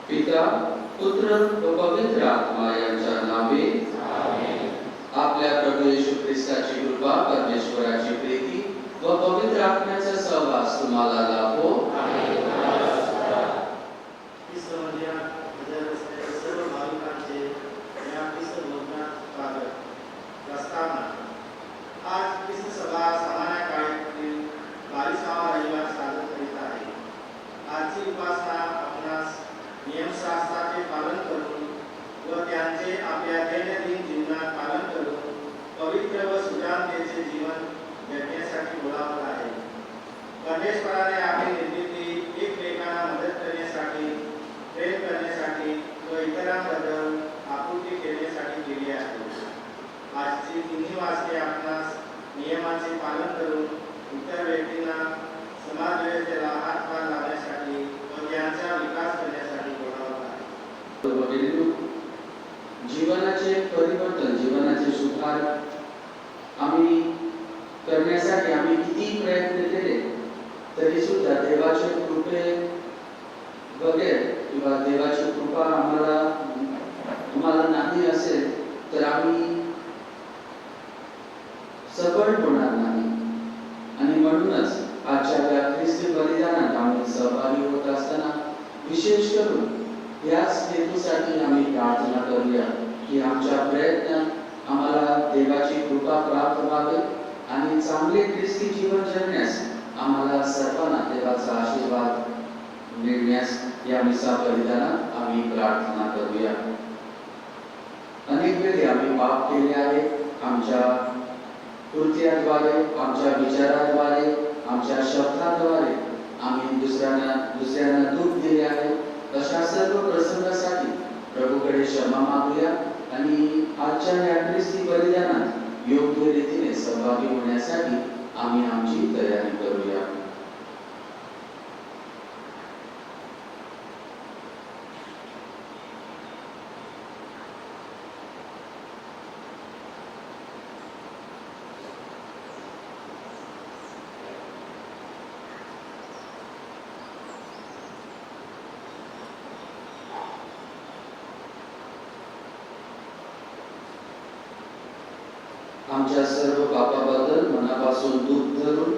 पिता, पुत्र व पवित्र आत्मा यांच्या नावे आमेन. आपल्या प्रभू येशू ख्रिस्ताची कृपा, परमेश्वराची प्रीती व पवित्र आत्म्याचा सहवास तुम्हाला लाभो. आज ख्रिस्त सभा सामान्य काळातील 22वा रविवार साजरा करीत आहे. आजची उपासना आपणास नियमशास्त्राचे पालन करून व त्यांचे आपल्या दैनंदिन जीवनात पालन करून पवित्र व सुजाणतेचे जीवन जगण्यासाठी बोलावलं आहे. परमेश्वराने आपली निर्मिती एकमेकांना मदत करण्यासाठी, प्रेम करण्यासाठी व इतरांबद्दल आपुलकी ठेवण्यासाठी केली आहे. आजची तिन्ही वाक्ये आपणास नियमांचे पालन करून इतर व्यक्तींना समाज व्यवस्थेला हातभार लावण्यासाठी व त्यांचा विकास करण्यासाठी बोलावलं आहे. जीवनाचे परिवर्तन, जीवनाचे सुधार आम्ही करण्यासाठी आम्ही किती प्रयत्न केले तरी सुद्धा देवाच्या कृपे बगैर किंवा देवाची कृपा आम्हाला नाही असेल तर आम्ही सफल होणार नाही. आणि म्हणूनच आजच्या या ख्रिस्ती बलिदानात आम्ही सहभागी होत असताना विशेष करून याच हेतूसाठी आम्ही प्रार्थना करूया की आमच्या प्रयत्नात आम्हाला देवाची कृपा प्राप्त व्हावी आणि चांगले ख्रिस्ती जीवन जगण्यास आम्हाला सर्वांना देवाचा आशीर्वाद मिळण्यास या मिसा बलिदानात आम्ही प्रार्थना करूया. अनेक वेळी आम्ही पाप केले आहे. आमच्या कृत्याद्वारे, आमच्या विचाराद्वारे, आमच्या शब्दाद्वारे आम्ही दुसऱ्यांना दुःख दिले आहे. अशा सर्व प्रसंगासाठी प्रभूकडे क्षमा मागूया आणि आजच्या या ख्रिस्ती बलिदानात योग्य रीतीने सहभागी होण्यासाठी आम्ही आमची तयारी करूया. आमच्या सर्व पापाबद्दल मनापासून दुःख धरून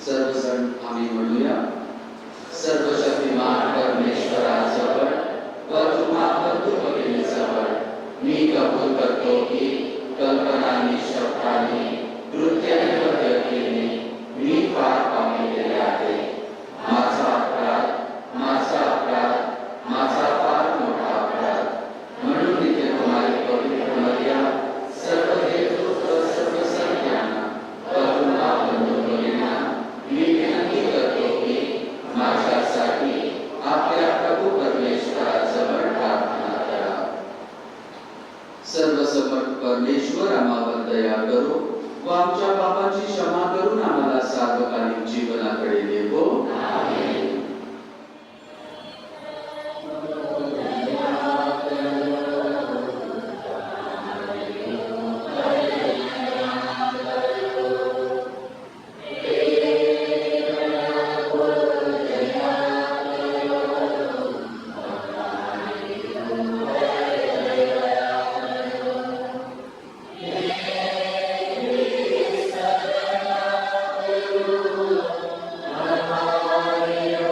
सर्वजण आम्ही म्हणूया. सर्वशक्तिमान परमेश्वराजवळ व तुम्हा बंधू भगिनीजवळ मी कबूल करतो की कल्पनाने, शब्दाने, कृत्याने व व्यक्तीने मी फार पाप केले आहे. माझा अपराध, माझा फार मोठा अपराध. म्हणून इथे तुम्हाला पवित्र मर्या सर्व हेतू सर्व संज्ञांना व तुम्हा बंधू भगिनींना मी विनंती करतो की माझ्यासाठी आपल्या प्रभू परमेश्वराजवळ प्रार्थना करा. सर्वसमर्थ परमेश्वर आम्हावर दया करो व आमच्या पापांची क्षमा करून आम्हाला सार्वकालिक जीवनाकडे नेवो. आमेन. Amen.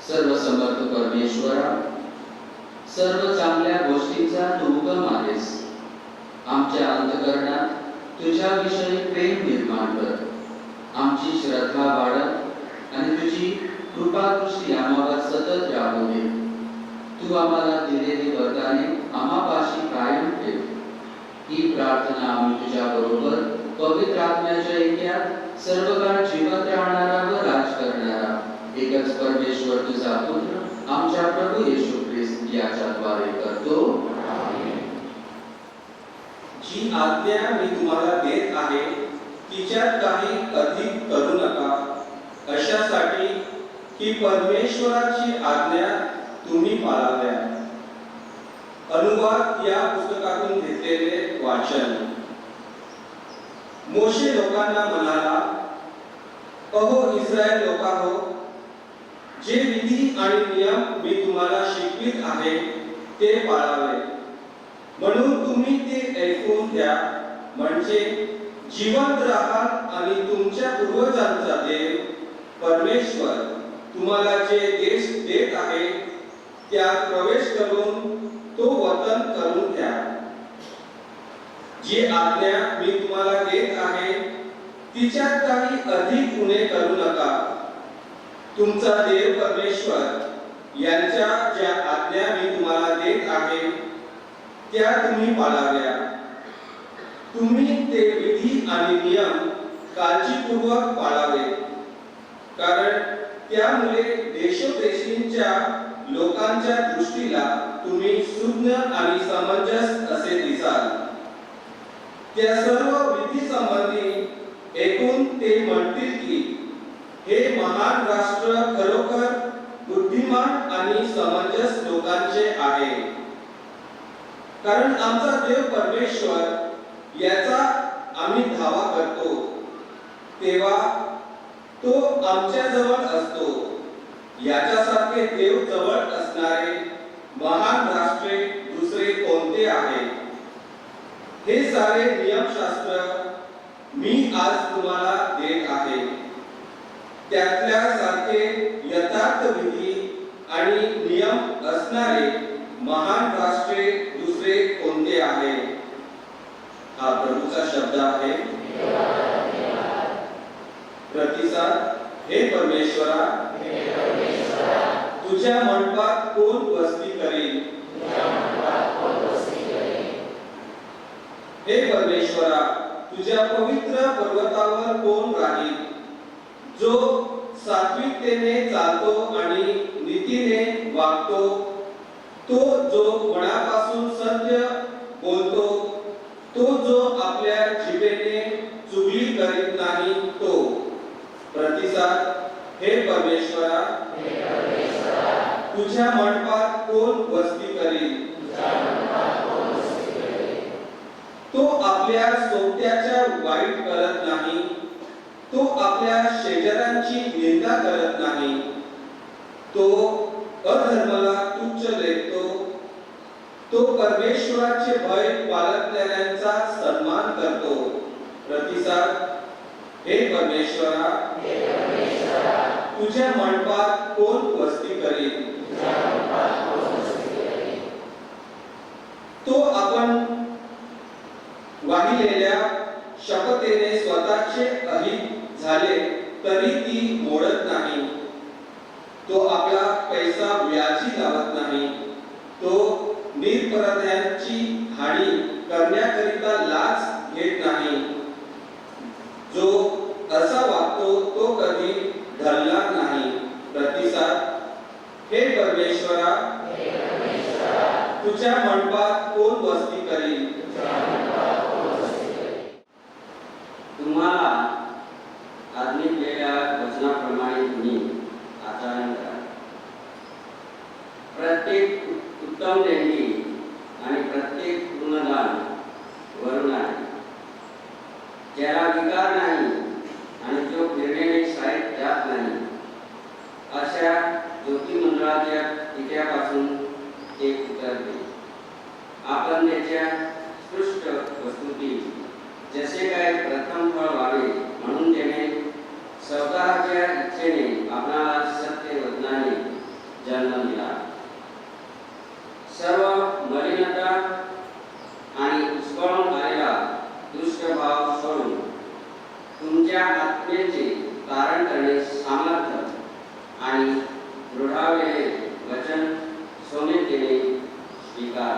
सर्वसमर्थ परमेश्वरा, सर्व चांगल्या गोष्टींचा तू उगम आहेस. आमच्या अंतःकरणात तुझ्याविषयी प्रेम निर्माण कर. आमची श्रद्धा वाढत आणि तुझी कृपादृष्टी आम्हावर सतत राहू दे. तू आम्हाला दिलेली वरदाने आम्हापाशी कायम ठेव. ही प्रार्थना आम्ही तुझ्या बरोबर पवित्र आत्म्याच्या ऐक्यात सर्व काळ जिवंत राहणारा व राज करणारा एकच परमेश्वर तुझा पुत्र आमच्या प्रभू येशू ख्रिस्त याच्याद्वारे करतो. जी आज्ञा मी तुम्हाला देत आहे तिच्यात काही अधिक करू नका, अशासाठी की परमेश्वराची आज्ञा तुम्ही पाळाव्या. अनुवाद या पुस्तकातून घेतलेले वाचन. मोशे लोकांना म्हणाला, अहो इस्रायल लोकांनो, जे विधी आणि नियम मी तुम्हाला शिकवित आहे ते पाळावे. म्हणून तुम्ही ते ऐकून घ्या, म्हणजे जिवंत राहाल आणि तुमच्या पूर्वजांचा देव परमेश्वर तुम्हाला जे देश देत आहे त्यात प्रवेश करून तो वतन करून घ्या. जी आज्ञा मी तुम्हाला देत आहे तिच्यात काही अधिक उणे करू नका. तुमचा देव परमेश्वर यांच्या ज्या आज्ञा मी तुम्हाला देत आहे त्या तुम्ही पाळाव्या. तुम्ही ते विधी आणि नियम काळजीपूर्वक पाळावे, कारण त्यामुळे देशोदेशींच्या लोकांच्या दृष्टीला तुम्ही सुज्ञ आणि समंजस असे दिसाल. त्या सर्व विधी संबंधी ऐकून ते म्हणतील की हे महान राष्ट्र खरोखर बुद्धिमान आणि समंजस लोकांचे आहे. कारण आमचा देव परमेश्वर याचा आम्ही धावा करतो तेव्हा तो आमच्या जवळ असतो. याच्यासारखे देव जवळ असणारे महान राष्ट्रे दुसरे कोणते आहे? हे सारे नियमशास्त्र मी आज तुम्हाला देत आहे. त्यातल्या सारखे यथार्थ विधी आणि नियम असणारे महान राष्ट्रे दुसरे कोणते आहे? हा प्रभूचा शब्द आहे. प्रतिसाद. हे परमेश्वरा, तुझ्या मंडपात कोण वस्ती करेल? हे परमेश्वरा, तुझ्या पवित्र पर्वतावर कोण राहील? जो सात्विकतेने चालतो आणि नीतीने वागतो, तो जो मनापासून सत्य बोलतो, तो जो आपल्या जिभेने चुगली करीत नाही तो. प्रतिसाद. हे परमेश्वरा, तुझ्या मंडपात कोण वस्ती करेल? तो आपल्या सोबत्याच्या वाईट करत नाही, तो आपल्या शेजाऱ्यांची निंदा करत नाही, तो अधर्माला तुच्छ लेखतो, तो परमेश्वराचे भय बाळगणाऱ्यांचा सन्मान करतो. प्रतिसाद. हे परमेश्वरा, तुझ्या मंडपात कोण वस्ती करेल? तो आपण वाहिलेल्या शपथेने स्वतःचे अहित झाले तरी ती मोडत नाही. तो आपला पैसा व्याजी लावत नाही. तो निरपराध्यांची हानी करण्याकरिता लाच घेत नाही. जो असा वागतो तो कधी ढळणार नाही. प्रतिसाद. हे परमेश्वरा, तुझ्या मंडपात कोण वस्ती करेल? तुम्हाला आज्ञिलेल्या वचनाप्रमाणे तुम्ही आचरण करा. प्रत्येक उत्तम देणगी आणि प्रत्येक पूर्णदान वरून आहे, ज्याला विकार नाही आणि जो फिरलेले शाळेत जात नाही, अशा ज्योतिमंडळाच्या टिक्यापासून एक उतरते. आपण त्याच्या सृष्ट वस्तूतील जसे काय प्रथम फळ व्हावे म्हणून त्याने स्वतःच्या इच्छेने आपणाला सत्य वचनाने जन्म दिला. सर्व मलिनता आणि उस्कळून आलेला दुष्ट भाव सोडून तुमच्या आत्म्याचे कारण करणे सामर्थ्य आणि दृढावलेले वचन सौम्यतेने स्वीकार.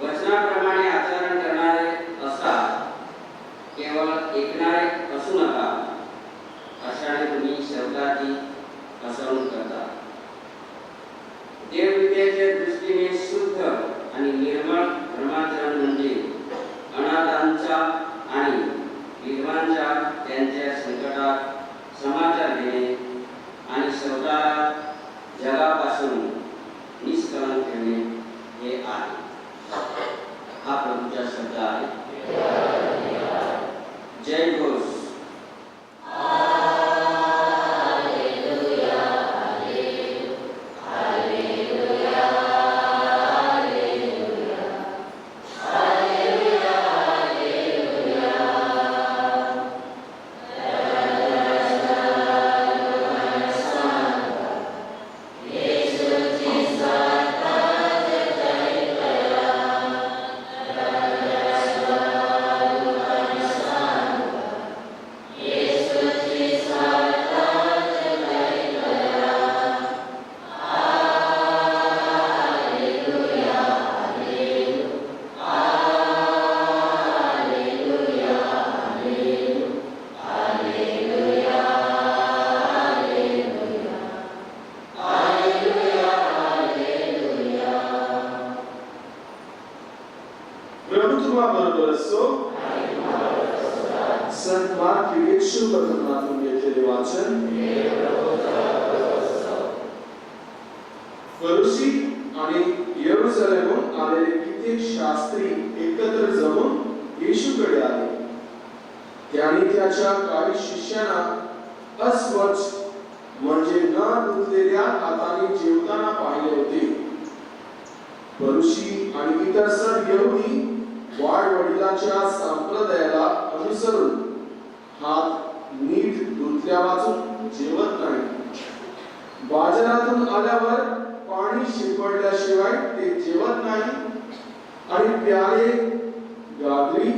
वचनाप्रमाणे आचरण करणारे असा, केवळ ऐकणारे असू नका. अशाने तुम्ही शब्दाची फसवणूक करता. देवविद्येच्या दृष्टीने शुद्ध आणि निर्मळ धर्माचरण म्हणजे अनाथांचा आणि विधवांच्या त्यांच्या संकटात समाचार देणे आणि स्वतःला जगापासून निष्कलंक ठेवणे हे आहे. हा प्रभूचा शब्द आहे. जय घोष. संत मार्क के शुभ वर्तमानातून घेतलेले वाचन. फरीसी आणि यरूशलेमहून आलेले कित्येक शास्त्री एकत्र जमून येशूकडे आले. त्यांनी त्याच्या काही शिष्यांना अस्वच्छ म्हणजे न धुतलेल्या हाताने जेवताना पाहिले होते. फरीसी आणि इतर सर्व यहुदी वाडवडिलांच्या संप्रदायाला अनुसरून हात नीट धुतल्या वाचून जेवत नाही. बाजारातून आल्यावर पाणी शिंपडल्याशिवाय ते जेवत नाही आणि प्याले, गागरी,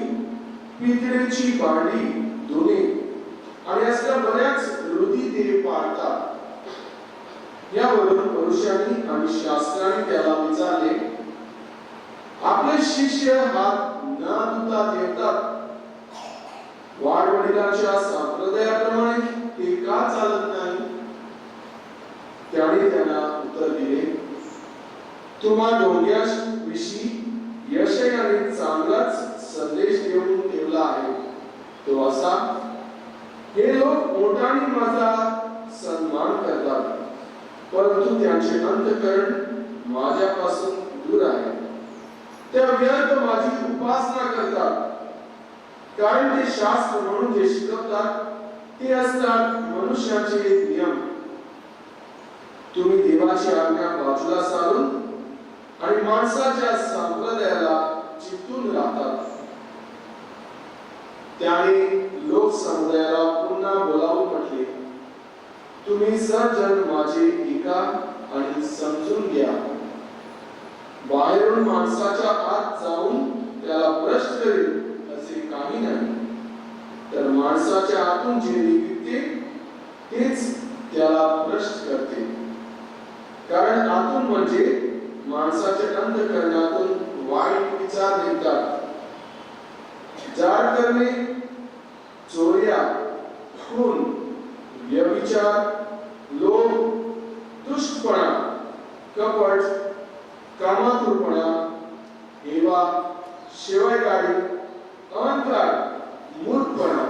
पितळेची भांडी धुणे आणि असल्या बऱ्याच रूढी ते पाळतात. यावरून पुरुषांनी आणि शास्त्रांनी त्याला विचारले, आपले शिष्य हात न धुता जेवतात, वाडवडिलांच्या संप्रदायाप्रमाणे ते का चालत नाही? त्याने त्यांना उत्तर दिले, तुम्हा दोघांविषयी यशायाने चांगलाच संदेश देऊन ठेवला आहे. तो असा, हे लोक मोठ्याने माझा सन्मान करतात, परंतु त्यांचे अंतःकरण माझ्यापासून दूर आहे. ते व्यर्थ माझी उपासना करतात, कारण ते शास्त्र म्हणून जे शिकवतात ते असतात मनुष्याचे नियम. तुम्ही देवाची आज्ञा बाजूला सारून आणि माणसाच्या संप्रदायाला चिकटून राहतात. त्याने लोक समुदायाला पुन्हा बोलावून म्हटले, तुम्ही सर्वजण माझे ऐका आणि समजून घ्या. बाहेरून माणसाच्या आत जाऊन त्याला भ्रष्ट करेल असे काही नाही, तर माणसाच्या आतून जे निघते तेच त्याला भ्रष्ट करते. कारण आतून म्हणजे माणसाच्या अंतःकरणातून वाईट विचार निघतात. जाड करणे, चोऱ्या, खून, व्यभिचार, लोभ, दुष्टपणा, कपट, कामातुरपणा, हेवा, शिवायगाळी, अहंकार, मूर्खपणा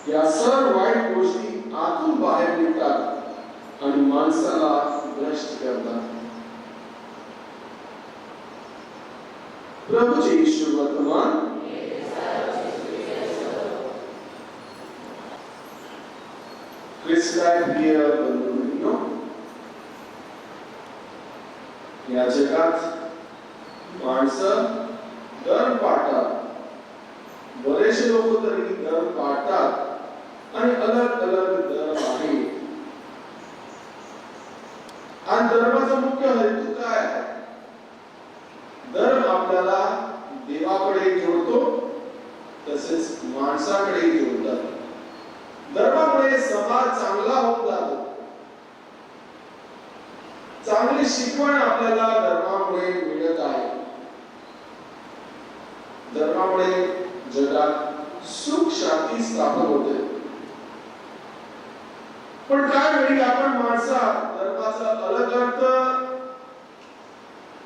या सर्व वाईट गोष्टी आतून बाहेर निघतात आणि माणसाला भ्रष्ट करतात. प्रभूचे ईश्वर वर्तमान. ख्रिस्ताय प्रिय बंधूंनो, या जगात माणसं धर्म पाळतात. बरेचसे लोक तरी धर्म पाळतात आणि अलग अलग धर्म आहेत. धर्माचा मुख्य हेतू काय आहे? धर्म आपल्याला देवाकडे जोडतो, तसेच माणसाकडे जोडतात. धर्मामुळे समाज चांगला होऊन जातो. चांगली शिकवण आपल्याला धर्मामुळे मिळत आहे. धर्मामुळे जगात सुख शांती स्थापन होते. पण काय वेळी आपण माणसा धर्माचा अलग अर्थ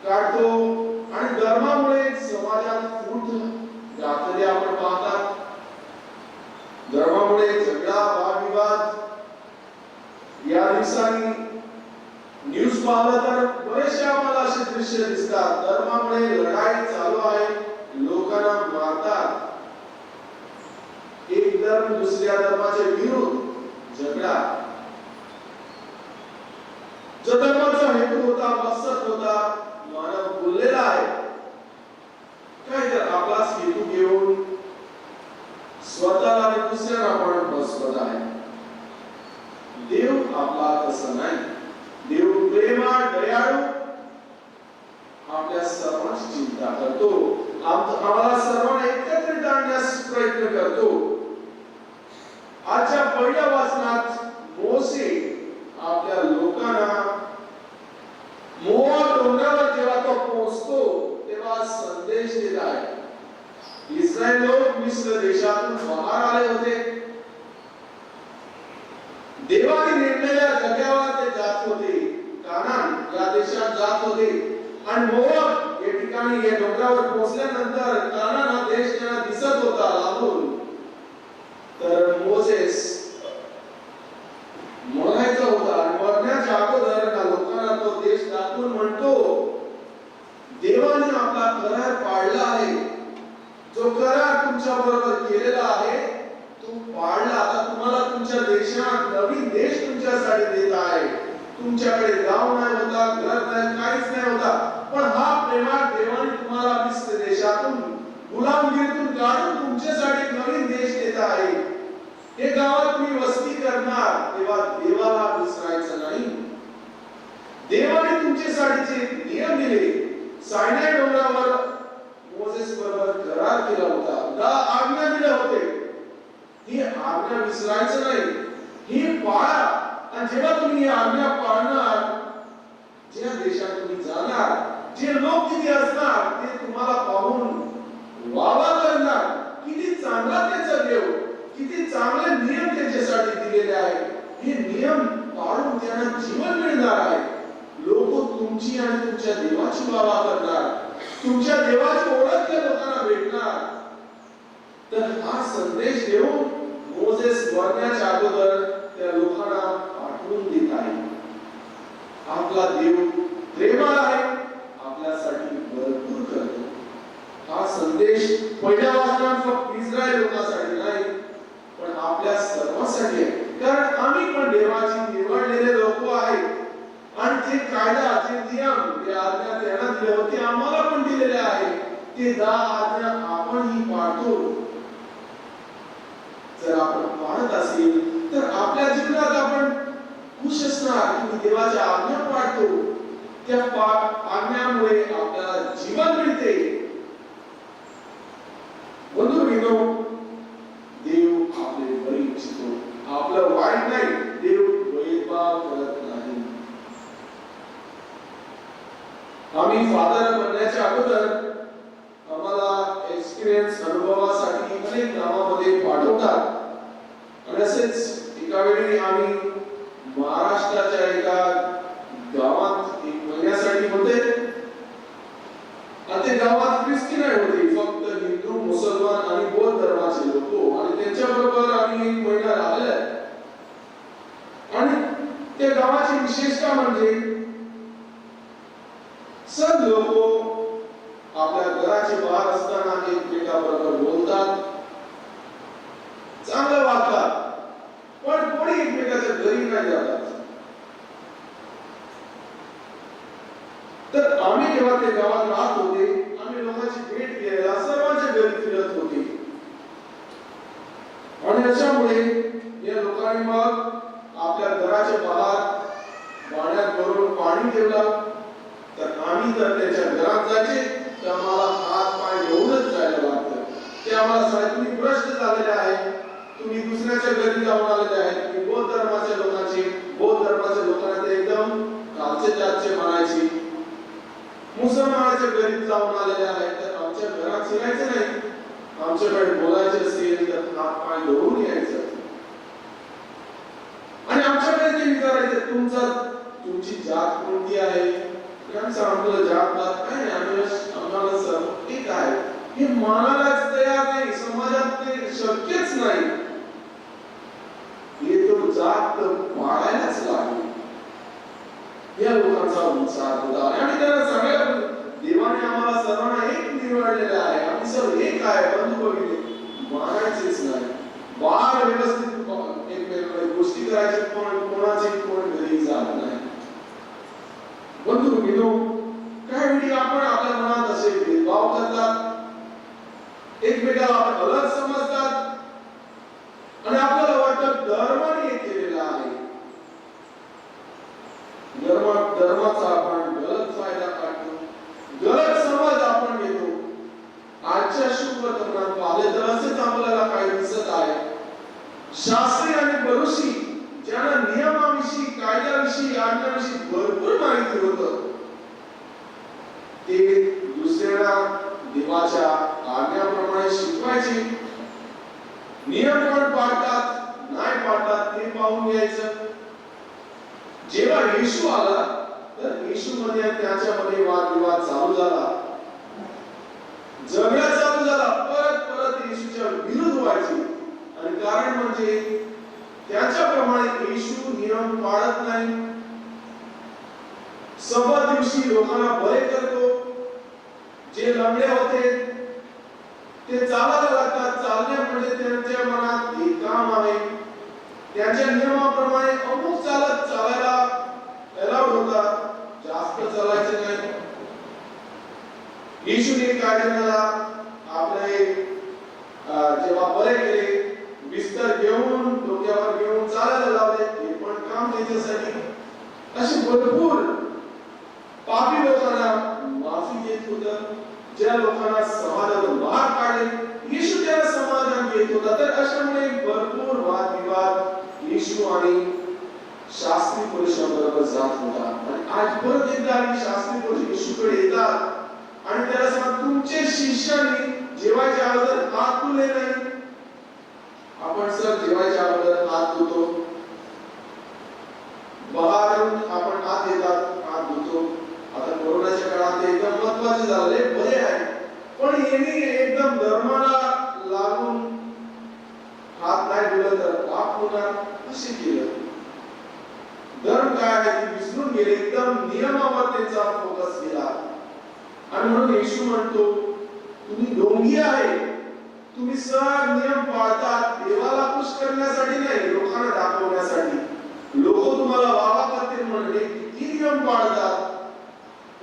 काढतो आणि धर्मामुळे समाजात फूट घातलेले आपण पाहतात. धर्मामुळे झगडा वादविवाद या दिवसांनी न्यूज पाहिलं तर बरेचसे आम्हाला असे दृश्य दिसतात. धर्मामुळे लढाई चालू आहे, लोकांना मारतात. एक धर्म दुसऱ्या धर्माच्या विरुद्ध झगडा. जो धर्माचा हेतू होता, मकसद होता, मानव बोललेला आहे. काय तर आपलाच हेतू घेऊन स्वतःला आणि दुसऱ्यांना पण फसवत आहे. देव आपला तसा नाही. देव प्रेमळ, दयाळू, आपल्या सर्वांची चिंता करतो. आम्हाला सर्वांना एकत्रित आणण्यास प्रयत्न करतो. आजच्या पहिल्या वाचनात मोसे आपल्या लोकांना मोआब डोंगरावर जेव्हा तो पोहोचतो तेव्हा संदेश देत आहे. इस्रायल लोक मिस्र देशातून बाहेर आले होते. देवाने नेमलेल्या जागेवर ते जात होते. कानान या देशात जात होते आणि मोआब या ठिकाणी या डोंगरावर पोहोचल्यानंतर कानान हा देश त्यांना दिसत होता लांबून. तर मोसेस मरायचा होता आणि मरण्याच्या अगोदर त्या लोकांना तो देश दाखवून म्हणतो, देवाने आपला करार पाळला आहे. जो करार तुमच्या बरोबर केलेला आहे तो पाळला. आता तुम्हाला तुमच्या देशात नवीन देश तुमच्यासाठी देत आहे. तुमच्याकडे गाव नाही होता, घर नाही, काहीच नाही होता, पण हा प्रेमाळ देवाने तुम्हाला मिस्र देशातून गुलामगिरीतून काढून तुमच्यासाठी नवीन देश देत आहे. हे गावात तुम्ही वस्ती करणार, तेव्हा देवाला विसरायचं नाही. देवाने तुमच्यासाठी जे नियम दिले, सायनाय डोंगरावर मोसेस बरोबर करार केला होता, 10 आज्ञा दिल्या होते. ही आज्ञा विसरायचं नाही, ही पाळा. आणि जेव्हा तुम्ही ही आज्ञा पाळणार, ज्या देशात तुम्ही जाणार, जे लोक तिथे असणार ते तुम्हाला पाहून वावा करणार. किती चांगला त्याचा देव, किती चांगले नियम त्याच्यासाठी दिलेले आहेत. हे नियम पाळून त्यांना जीवन मिळणार आहे. लोक तुमची आणि तुमच्या देवाची वावा करणार, तुमच्या देवाची ओळख त्या लोकांना भेटणार. तर हा संदेश देऊन मोसेस मरण्याच्या अगोदर त्या लोकांना पाठवून देत आहे. आपला देव प्रेमळ आहे, आपल्यासाठी भरपूर करतो. हा संदेश पहिल्या वाचनात फक्त इस्रायल लोकांसाठी नाही, पण आपल्या सर्वांसाठी आहे. कारण आम्ही पण देवाची निवडलेले लोक आहेत आणि ते कायदा, जे नियम, ते आज्ञा त्यांना दिले होते, आम्हाला पण दिलेले आहे. ते 10 आज्ञा आपणही पाळतो. जर आपण पाळत असेल तर आपल्या जीवनात आपण खुश असणार की देवाच्या आज्ञा पाळतो. त्या आज्ञामुळे आपल्याला जीवन मिळते. बंधुभगिनींनो, देव आपले बरे इच्छितो, आपलं वाईट नाही. देव भेदभाव करत नाही. आम्ही फादर बनण्याच्या अगोदर आम्हाला एक्सपिरियन्स अनुभवासाठी अनेक गावामध्ये पाठवतात. आणि असेच एका वेळी आम्ही महाराष्ट्राच्या एका गावात 1 महिन्यासाठी होते. आणि ते गावात ख्रिस्ती नाही होते, फक्त हिंदू, मुसलमान आणि बौद्ध धर्माचे लोक. आणि त्यांच्याबरोबर आम्ही 1 महिना राहिले. आणि त्या गावाची विशेषता म्हणजे सर्व लोक आपल्या घराच्या बाहेर असताना एकमेकांबरोबर बोलतात, चांगलं वागतात, पण कोणी एकमेकाच्या घरी नाही जातात. तर आम्ही जेव्हा त्या गावात राहत होते, आम्ही लोकांची भेट घ्यायला सर्वांच्या घरी फिरत होते. आणि अशामुळे या लोकांनी मग आपल्या घराच्या बाहेर पाण्यात भरून पाणी पाणी ठेवला तर आम्ही जर त्याच्या घरात जायचे तर आम्हाला हात पाय धुवूनच जायला लागतं. ते आम्हाला सांगा तुम्ही भ्रष्ट झालेले आहे, तुम्ही दुसऱ्याच्या घरी जाऊन आलेले आहे. तुम्ही बौद्ध धर्माच्या लोकांना ते एकदम कालचे त्याचे म्हणायचे. मुसलमानाच्या घरी जाऊन आलेले आहे तर आमच्या घरात शिरायचं नाही, आमच्याकडे बोलायचे असेल तर हात पाय धुवून यायचं. आणि आमच्याकडे ते विचारायचं तुमची जात कोणती आहे. आमचं जात पात काय नाही, आम्हाला सर्व ठीक आहे हे मानायलाच तयार नाही. समाजात ते शक्यच नाही. हे तो जात पाळायलाच लागली. या लोकांचा विचार होता आणि त्यांना सांगायला देवाने आम्हाला सर्वांना एक निवडलेलं आहे, आम्ही सर्व एक आहे. बंधू बघितले मानायचेच नाही. बाळ व्यवस्थित एक गोष्टी करायच्या कोणाची कोण घरी जात नाही. बंधू भगिनो, काही वेळी आपण आपल्या मनात असे भेदभाव करतात, एकमेकाला आपण अलग समजतात आणि आपल्याला वाटतं धर्माने हे केलेलं आहे. धर्माचा आपण गलत फायदा काढतो, गलत समज आपण घेतो. आजच्या शुभ वर्तमानात पाहिले तर असेच आपल्याला काही दिसत आहे. शास्त्री आणि बरुशी ज्यांना नियमाविषयी, कायद्याविषयी, आज्ञाविषयी भरपूर माहिती होतं, ते दुसऱ्याला देवाच्या आज्ञाप्रमाणे शिकवायचे. नियम कोण पाळतात नाही पाळतात ते पाहून घ्यायचं. जेव्हा येशू आला तर येशू मध्ये त्याच्यामध्ये वादविवाद चालू झाला, झगडा चालू झाला. परत येशूच्या विरुद्ध व्हायचे आणि कारण म्हणजे त्याच्याप्रमाणे येशू नियम पाळत नाही. सब्बात दिवशी लोकांना बरे करतो. जे लंगडे होते ते चालायला लागतात. चालणे म्हणजे त्यांच्या मनात एक काम आहे. त्यांच्या नियमाप्रमाणे अमुक चालायला अलाउड होतात, जास्त चालायचे नाही. येशूने काय केलं, आपले जेव्हा बरे केले, बिस्तर घेऊन डोक्यावर घेऊन चालायला लावले. हे पण काम त्याच्यासाठी. असे भरपूर पापी लोकांना माफी देत होता. ज्या लोकांना समाजातून बाहेर काढले येशू त्याला समाधान देत होता. तर अशामुळे भरपूर वादविवाद येशू आणि शास्त्री पुरुषांबरोबर जात होता. आणि आज परत एकदा शास्त्री पुरुष येशूकडे येतात आणि त्याला सांगतात तुमचे शिष्याने जेवायच्या अगोदर हात धुले नाही. आपण सर जेवायच्या अगोदर हात धुतो, बाहेरून आपण आत येतात हात धुतो. आता कोरोनाच्या काळात ते एकदम महत्त्वाचे झाले, बरे आहे. पण यांनी एकदम धर्माला लागून हात नाही धुला तर पाप होणार असे केलं. धर्म काय आहे ते विसरून गेले, एकदम नियमावर त्यांचा फोकस केला. आणि म्हणून येशू म्हणतो तुम्ही ढोंगी आहे, तुम्ही सर्व नियम पाळतात देवाला खुश करण्यासाठी नाही, लोकांना दाखवण्यासाठी. लोक तुम्हाला वावा करतील म्हणजे किती नियम पाळतात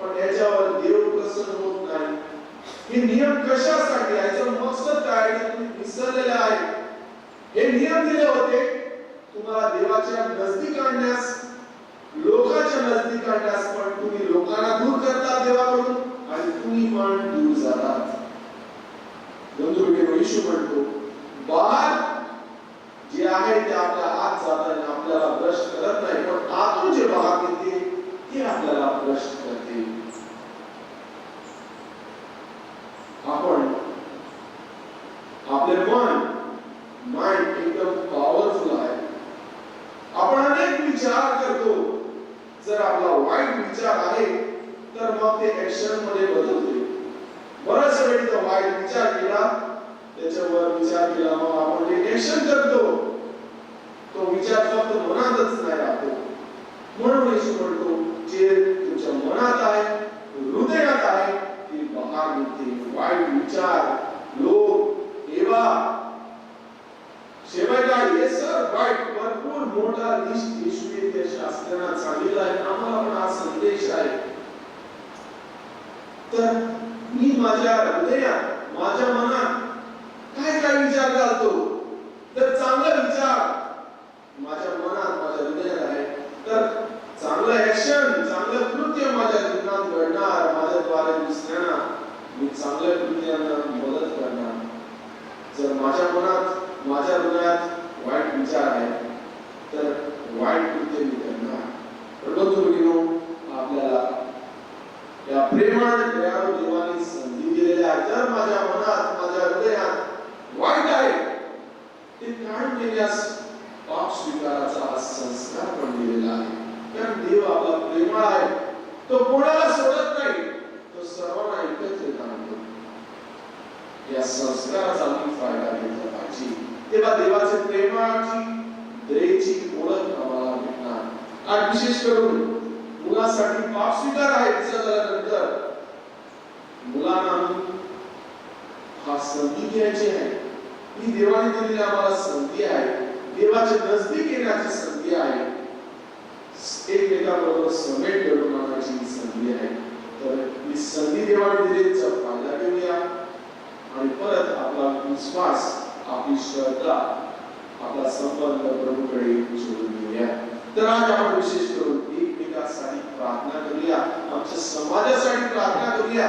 पण याच्यावर देव प्रसन्न होत नाही. हे नियम कशासाठी, याचा मकसद काय ते तुम्ही विसरलेले आहे. हे नियम दिले होते तुम्हाला देवाच्या नजदीक आणण्यास, लोकांच्या नजदीक आणण्यास, पण तुम्ही लोकांना दूर करता देवाकडून आणि तुम्ही पण दूर जातात. बंधू येशू म्हणतो बाहेर जे आहे ते आपल्या आत जाताना आपल्याला भ्रष्ट करत नाही, पण आतून जे बाहेर येते ते आपल्याला भ्रष्ट करते. आपण आपले माइंड एकदम पॉवरफुल आहे. आपण अनेक विचार करतो. जर आपला वाईट विचार आहे तर मग ते ऍक्शन मध्ये बदलते. बराच वेळ तो वाईट विचार केला, त्याच्यावर विचार केला, मग आपण जे ऍक्शन करतो तो विचार फक्त मनातच नाही राहतो. म्हणून येशू म्हणतो जे तुमच्या मनात आहे, हृदयात आहे ते बाहेर निघते. वाईट विचार, लोभ, हेवा, शेवटला हे सर्व वाईट भरपूर मोठा लिस्ट येशूने त्या शास्त्रांना सांगितलं आहे. आम्हाला पण हा संदेश आहे. तर मी माझ्या हृदयात, माझ्या मनात काय काय विचार घालतो, तर चांगला विचार माझ्या मनात, माझ्या हृदयात आहे तर चांगलं ऍक्शन, चांगलं कृत्य माझ्या जीवनात घडणार, माझ्याद्वारे दुसऱ्यांना मी चांगल्या कृत्यानं मदत करणार. जर माझ्या मनात, माझ्या हृदयात वाईट विचार आहे तर वाईट कृत्य मी करणार. परंतु भगिनींनो, आपल्याला या प्रेमळ दयाळू देवाने संधी दिलेली आहे. जर माझ्या मनात, माझ्या हृदयात वाईट आहे ते काढून घेण्यास पाप स्वीकाराचा हा संस्कार पण दिलेला आहे. कारण देव आपला प्रेमळ आहे, तो कोणाला सोडत नाही, तो सर्वांना एकत्रित आणतो. या संस्काराचा मी फायदा घेतला पाहिजे, तेव्हा देवाचे प्रेमाची दयेची ओळख आम्हाला भेटणार. आणि विशेष करून मुलासाठी पाप स्वीकार आहे झाल्यानंतर मुलांना हा संधी घ्यायची आहे. ही देवाने दिलेली आम्हाला संधी आहे, देवाच्या नजदीक येण्याची संधी आहे, एकमेकांबरोबर समेट घडवून आणण्याची संधी आहे. तर ही संधी देवाने दिलेचा फायदा घेऊया आणि परत आपला विश्वास, आपली श्रद्धा, आपला संबंध प्रभूकडे जोडून घेऊया. तर आज आपण विशेष करून एकमेकांसाठी प्रार्थना करूया, आमच्या समाजासाठी प्रार्थना करूया.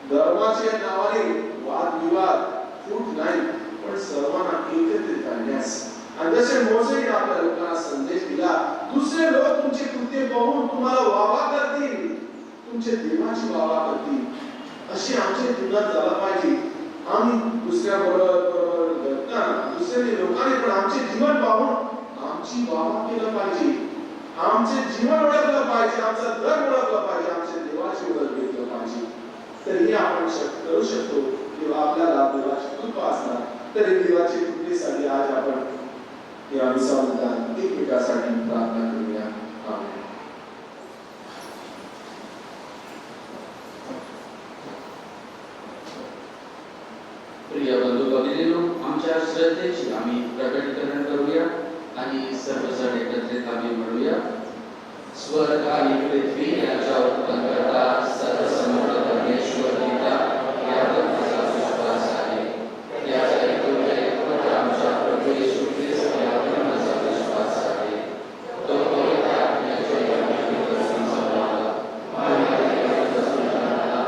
धर्माच्या नावाने वादविवाद फूट नाही, पण सर्वांना एकत्रित आणण्यास. आणि जसे मोसेने आपल्या लोकांना संदेश दिला, दुसरे लोक तुमचे कृत्य पाहून तुम्हाला वावा करतील, तुमच्या देवाची वावा करतील, असे आमच्या जीवनात झाला पाहिजे. आम्ही दुसऱ्या बरोबर घडताना दुसऱ्या लोकांनी पण आमचे जीवन पाहून आमची वावा केलं पाहिजे, आमचे जीवन ओळखलं पाहिजे, आमचा धर्म ओळखला पाहिजे, आमच्या देवाची ओळख घेतलं पाहिजे. तर हे आपण करू शकतो किंवा आपल्याला देवाची कृपा असणार. तर हे देवाची कृपेसाठी आज आपण या विसावतात एकमेकांसाठी प्रार्थना करूया. आमेन. प्रिय बंधू भगिनींनो, आमच्या श्रद्धेची आम्ही प्रकटीकरण करूया आणि सर्वजण एकत्रित आम्ही म्हणूया. स्वर्ग आणि पृथ्वी यांच्या उत्पन्नकर्ता सर्वसमर्थ परमेश्वर पिता यावर माझा विश्वास आहे. याचा एकमेव आमच्या प्रभू येशू ख्रिस्त यावर माझा विश्वास आहे. तो पवित्र आत्म्याच्या योगाने वरती जमला, मानवाने जन्मला,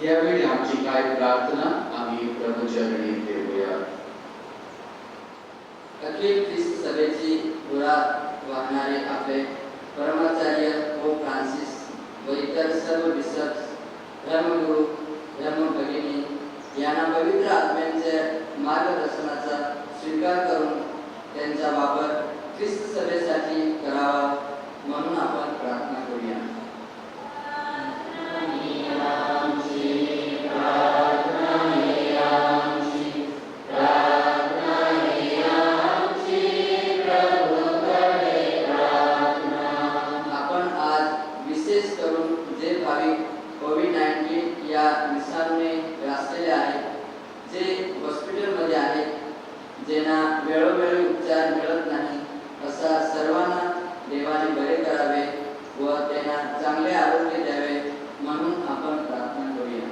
यावेळी आमची काय प्रार्थना आम्ही प्रभूचरणी देऊया. अखिल ख्रिस्त सभेची मुळात वाहणारे आपले परमाचार्य पोप फ्रान्सिस व इतर सर्व बिशप्स, धर्मगुरू, धर्मभगिनी यांना पवित्र आत्म्यांच्या मार्गदर्शनाचा स्वीकार करून त्यांचा वापर ख्रिस्त सभेसाठी करावा म्हणून आपण प्रार्थना करूया. कोविड-19 या विषाणूने ग्रासलेले आहेत, जे हॉस्पिटलमध्ये आहेत, ज्यांना वेळोवेळी उपचार मिळत नाही, अशा सर्वांना देवाने बरे करावे व त्यांना चांगले आरोग्य द्यावे म्हणून आपण प्रार्थना करूया.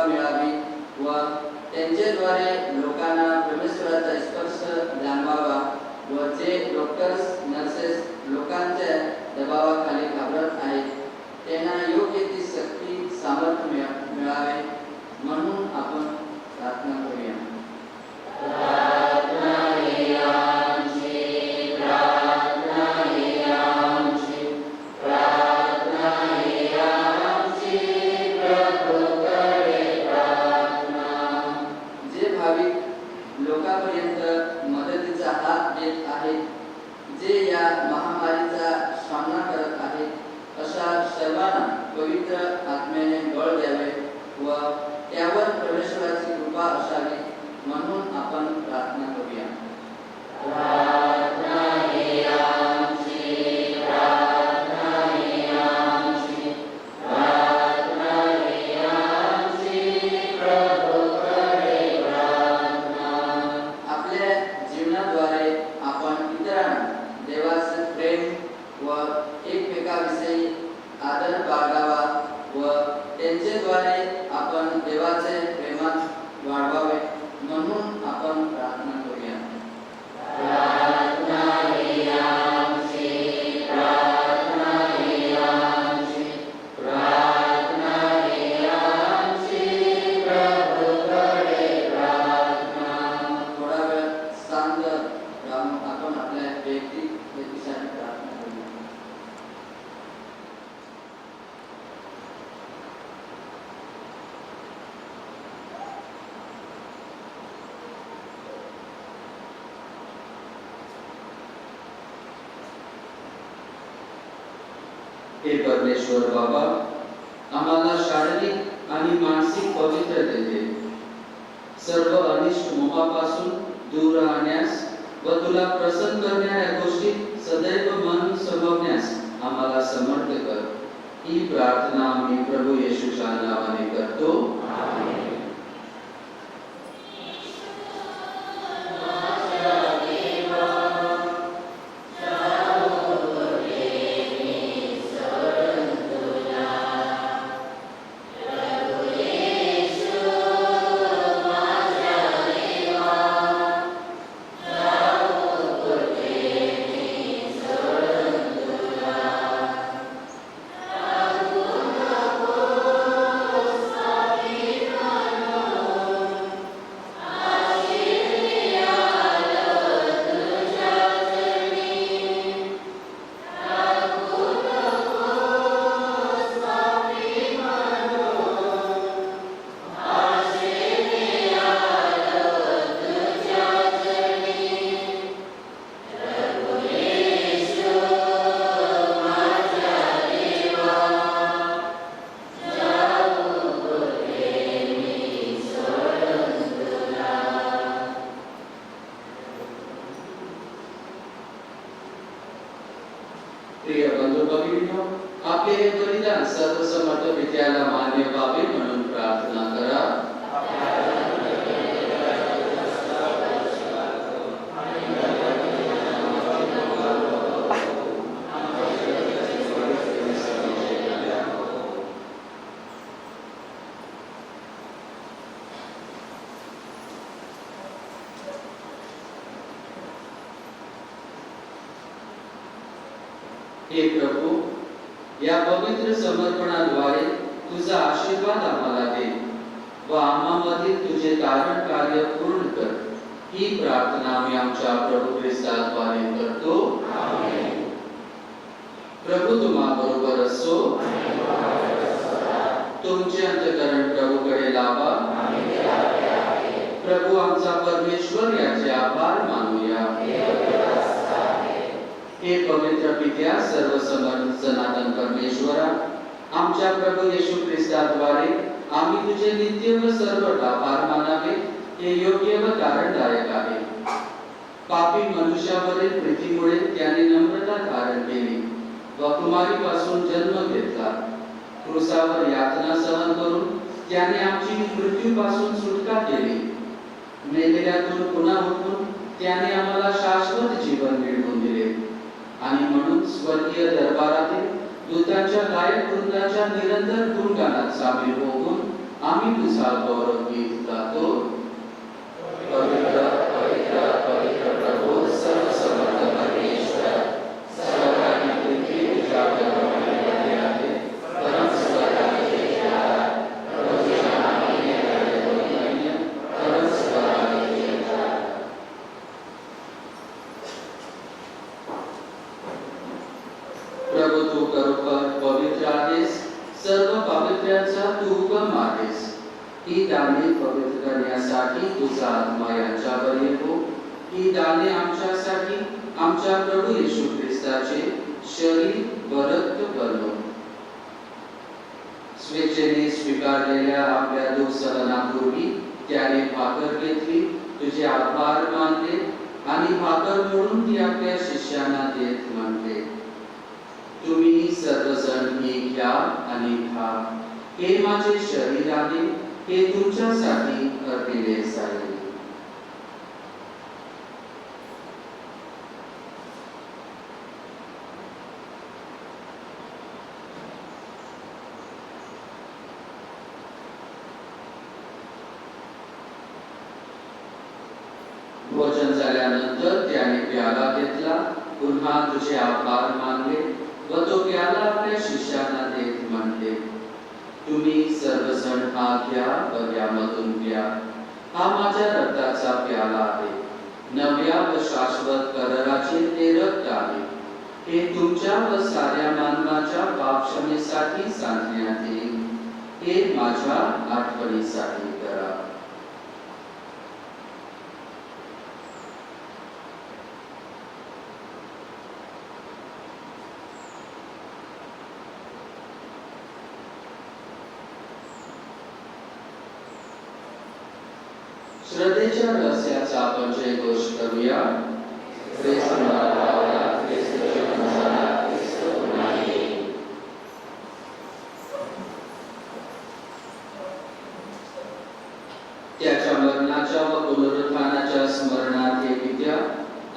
मिळावी व त्यांच्याद्वारे लोकांना परमेश्वराचा स्पर्श जाणवावा व जे डॉक्टर्स, नर्सेस लोकांच्या दबावाखाली घाबरत आहेत त्यांना योग्य ती शक्ती, सामर्थ्य मिळावे म्हणून आपण प्रार्थना करूया. जगापर्यंत मदतीचा हात देत आहेत, जे या महामारीचा सामना करत आहेत, अशा सर्वांना पवित्र आत्म्याने बळ द्यावे व त्यावर परमेश्वराची कृपा असावी म्हणून आपण प्रार्थना करूया. आपल्या जीवनाद्वारे आपण इतरांना देवाचे प्रेम व एकमेकाविषयी आदर बाळगावा व त्यांच्याद्वारे आपण देवाचे प्रेमात वाढवावे म्हणून आपण प्रार्थना करूया. थोडा वेळ शांत राहून आपण आपल्या वैयक्तिक हेतूसाठी प्रार्थना करूया. हे परमेश्वर बाबा, आम्हाला शारीरिक आणि मानसिक पवित्रता दे. सर्व अनिष्ट मोहापासून दूर राहण्यास व तुला प्रसन्न करणाऱ्या गोष्टीत सदैव मन समवण्यास आम्हाला समर्थ कर. ही प्रार्थना आम्ही प्रभू येशूच्या नावाने करतो. प्रिय बंधू भगिनींनो, आपले हे बलिदान सर्वसमर्थ पित्याला मान्य व्हावे म्हणून प्रार्थना करा. हे प्रभू, या पवित्र समर्पणाद्वारे तुझा आशीर्वाद आम्हाला दे व आम्हामधील तुझे तारण कार्य पूर्ण कर. ही प्रार्थना आम्ही आमच्या प्रभू ख्रिस्ताद्वारे करतो. प्रभू तुम्हा बरोबर असो. तुमचे अंतःकरण प्रभूकडे लावा. प्रभू आमचा परमेश्वर याचे आभार मानूया. हे पवित्र पित्या, सर्वसमर्थ सनातन परमेश्वरा, आमच्या प्रभू येशू ख्रिस्ताद्वारे आम्ही तुझे नित्य व सर्व आभार मानावे हे योग्य व तारणदायक आहे. पापी मनुष्यावरील प्रीतीमुळे त्याने नम्रता धारण केली व कुमारीपासून जन्म घेतला. क्रूसावर यातना सहन करून त्याने आमची मृत्यूपासून सुटका केली. मेलेल्यातून पुन्हा उठून त्याने आम्हाला शाश्वत जीवन मिळवून दिले आणि म्हणून स्वर्गीय दरबारातील दूतांच्या गायक वृंदाच्या निरंतर गुणगानात सामील होऊन आम्ही तुझा गौरव गीत गातो. पवित्र पवित्र पवित्र प्रभू, सर्वसमर्थ परमेश्वर, स्वर्गातील पृथ्वी तुझ्या गौरवाने आहे. परम स्वर्गाचे जय, प्रभूच्या नावाने हरिभक्त, परम स्वर्गाचे जय. प्रभू, तू खरोखर पवित्र आहेस. सर्व पवित्रांचा तू हुकम आहेस. ही दाने पवित्र करण्यासाठी करण्यासाठी तुझा आत्मा यांच्यावर येतो. ही दाने आमच्यासाठी आमच्या प्रभू येशू ख्रिस्ताचे शरीर व रक्त बनव. स्वेच्छेने स्वीकारलेल्या आपल्या दुःख सहनापूर्वी त्याने भाकर घेतली, तुझे आभार मानले आणि भाकर मोडून ती आपल्या शिष्यांना देत म्हणते, तुम्ही सर्वजण हे घ्या आणि खा. हे माझे शरीर आहे, हे तुमच्यासाठी अर्पिले जाईल. भोजन झाल्यानंतर त्याने प्याला घेतला, पुन्हा तुझे आभार मानले व तो प्याला आपल्या शिष्यांना देत म्हणते, तुम्ही सर्वजण हा घ्या व यामधून प्या. हा माझ्या रक्ताचा प्याला आहे, नव्या व शाश्वत कराराचे ते रक्त आहे. हे तुमच्या व साऱ्या मानवाच्या पापक्षमेसाठी सांगण्यात येईल. हे माझ्या आठवणीसाठी करा. श्रद्धेच्या रहस्याचा आपण जयघोष करूया. ख्रिस्त मराठा, ख्रिस्त जीवन झाला, ख्रिस्त पुन्हा येईल. त्याच्या मरणाच्या व पुनरुत्थानाच्या स्मरणार्थ हे पित्या,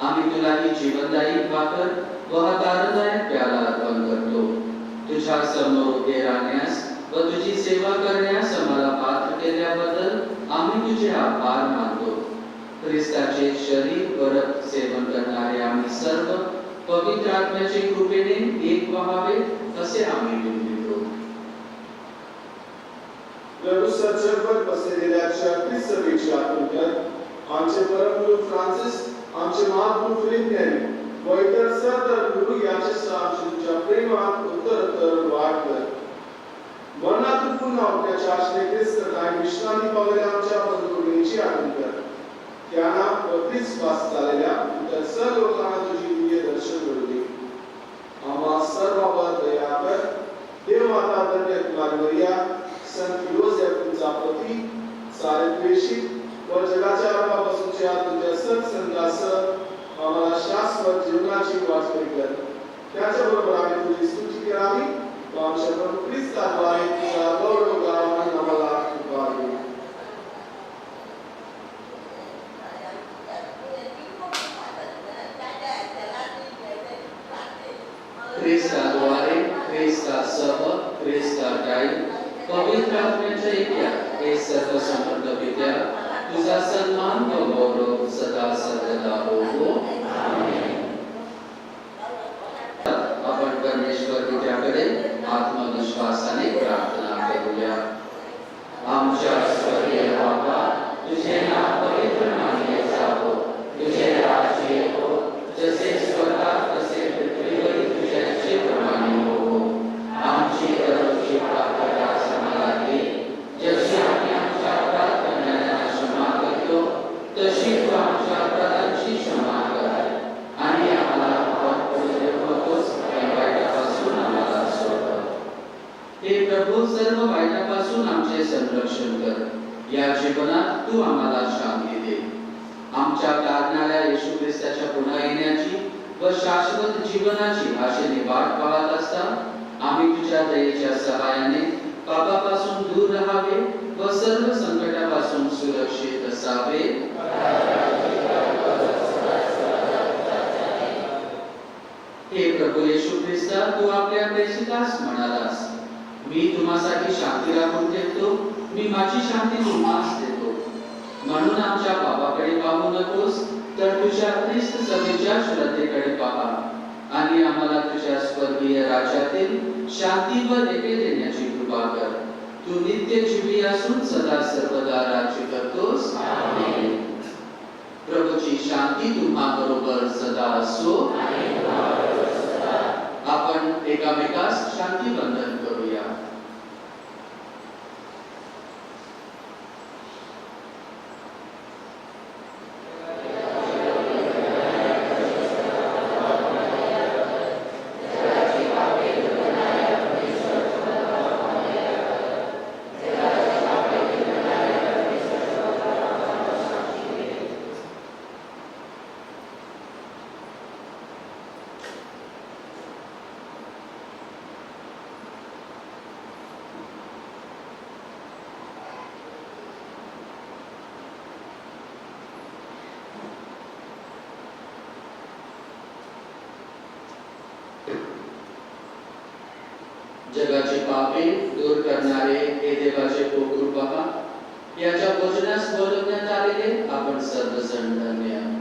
आम्ही तुला ही जीवनदायी भाकर व हा तारदायक प्याला अर्पण करतो. तुझ्या समोर उभे राहण्यास व तुझी सेवा करण्यास आम्हाला पात्र केल्याबद्दल आम्ही तुझे आभार मानतो. ख्रिस्ताचे शरीर व रक्त सेवन करणारे आम्ही सर्व पवित्र आत्म्याच्या कृपेने एक व्हावे असे आम्ही विनवितो. प्रभू सज्जनवर बसलेल्या ख्रिस्त सभेच्या अंतर्गत आमचे परमगुरू फ्रान्सिस, आमचे महागुरू फिलिप यांनी व इतर सर्व गुरु यांच्यासह आमच्या तुझ्या प्रेमात उत्तरोत्तर वाढ कर. मरणातून पुन्हा उठण्याच्या आशेने ख्रिस्त काही विश्रांती पावलेल्या आमच्या बंधुंची आठवण कर. त्यांना व ख्रिस्त वास झालेल्या इतर सर्व लोकांना तुझी दिव्य दर्शन घडू दे. आम्हा सर्वांवर दया कर. देवमाता धन्य कुमारी मरिया, संत योसेफ तुझा पती, सारे प्रेषित व जगाच्या आरंभापासूनच्या तुझ्या सत्संगासह आम्हाला शाश्वत जीवनाची वाटणी कर. त्याच्याबरोबर आम्ही तुझी स्तुती करावी व आमच्या प्रभू ख्रिस्ताद्वारे तुझा गौरव गावा म्हणून आम्हाला कृपा दे. ख्रिस्ताद्वारे, ख्रिस्तासह, ख्रिस्ताद्वारे पवित्र आत्म्याच्या एका हे सर्व समर्थ पित्या, तुझा सन्मान व गौरव सदा सर्वदा होवो. आपण परमेश्वर पित्याकडे आत्मविश्वासाने प्रार्थना करूया. आमच्या स्वर्गीय बाबा, तुझे नाव पवित्र मानले जावो, तुझे राज्य येवो, जसे स्वर्गात तसे पृथ्वीवरील तुझ्या इच्छेप्रमाणे होवो. आमची दररोजची भाकर आज आम्हाला दे, जशी आम्ही आमच्या अपराध करणाऱ्यांना क्षमा करतो, तशी तू आमच्या अपराधांची क्षमा कर. आणि आम्हाला पापात पडू देऊ नकोस, पण वाईटापासून आम्हाला सोड. हे प्रभू, सर्व वाईटापासून आमचे संरक्षण कर. या जीवनात तू आम्हाला शांती दे. आमच्या तारणाऱ्या येशू ख्रिस्ताच्या पुन्हा येण्याची व शाश्वत जीवनाची आशेने वाट पाहत असता आम्ही तुझ्या दयेच्या सहाय्याने पापापासून दूर राहावे व सर्व संकटापासून सुरक्षित असावे. हे प्रभू येशू ख्रिस्ता, तू आपल्या प्रेषितास म्हणालास, मी तुम्हासाठी शांती राखून ठेवतो, मी माझी शांती तुम्हास देतो. म्हणून आमच्या पापाकडे पाहू नकोस, तर तुझ्या ख्रिस्त सभेच्या श्रद्धेकडे पहा आणि आम्हाला तुझ्या स्वर्गीय राज्यातील शांती व एके देण्याची कृपा कर. तू नित्य जीवी असून सदा सर्वदा राज्य करतोस. आमेन. प्रभूची शांती तुम्हा बरोबर सदा असो. आपण एकामेकास शांती बंधन करूया. जगाची पापे दूर करणारे हे देवाचे कोकरू पहा, याच्या भोजनास बोलवण्यात आलेले आपण सर्वजण धन्य आहोत.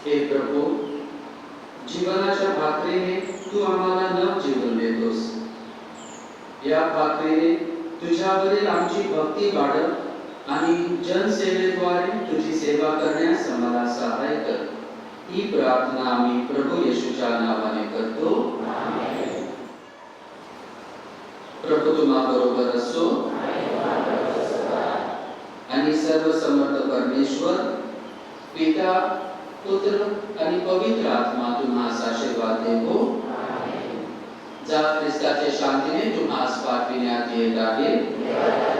हे प्रभू, जीवनाच्या भाकरीने तू आम्हाला नवजीवन देतोस. या भाकरीने तुझ्यावरील आमची भक्ती वाढत आणि जनसेवेद्वारे तुझी सेवा करण्यास आम्हाला सहाय्य कर. ही प्रार्थना आम्ही प्रभू येशूच्या नावाने करतो. प्रभू तुम्हा बरोबर असो. आणि सर्व समर्थ परमेश्वर पिता, पुत्र आणि पवित्र आत्मा तुम्हास आशीर्वाद देवो. जा ख्रिस्ताच्या शांतीने तुम्हास पाठविण्यात येत आहे.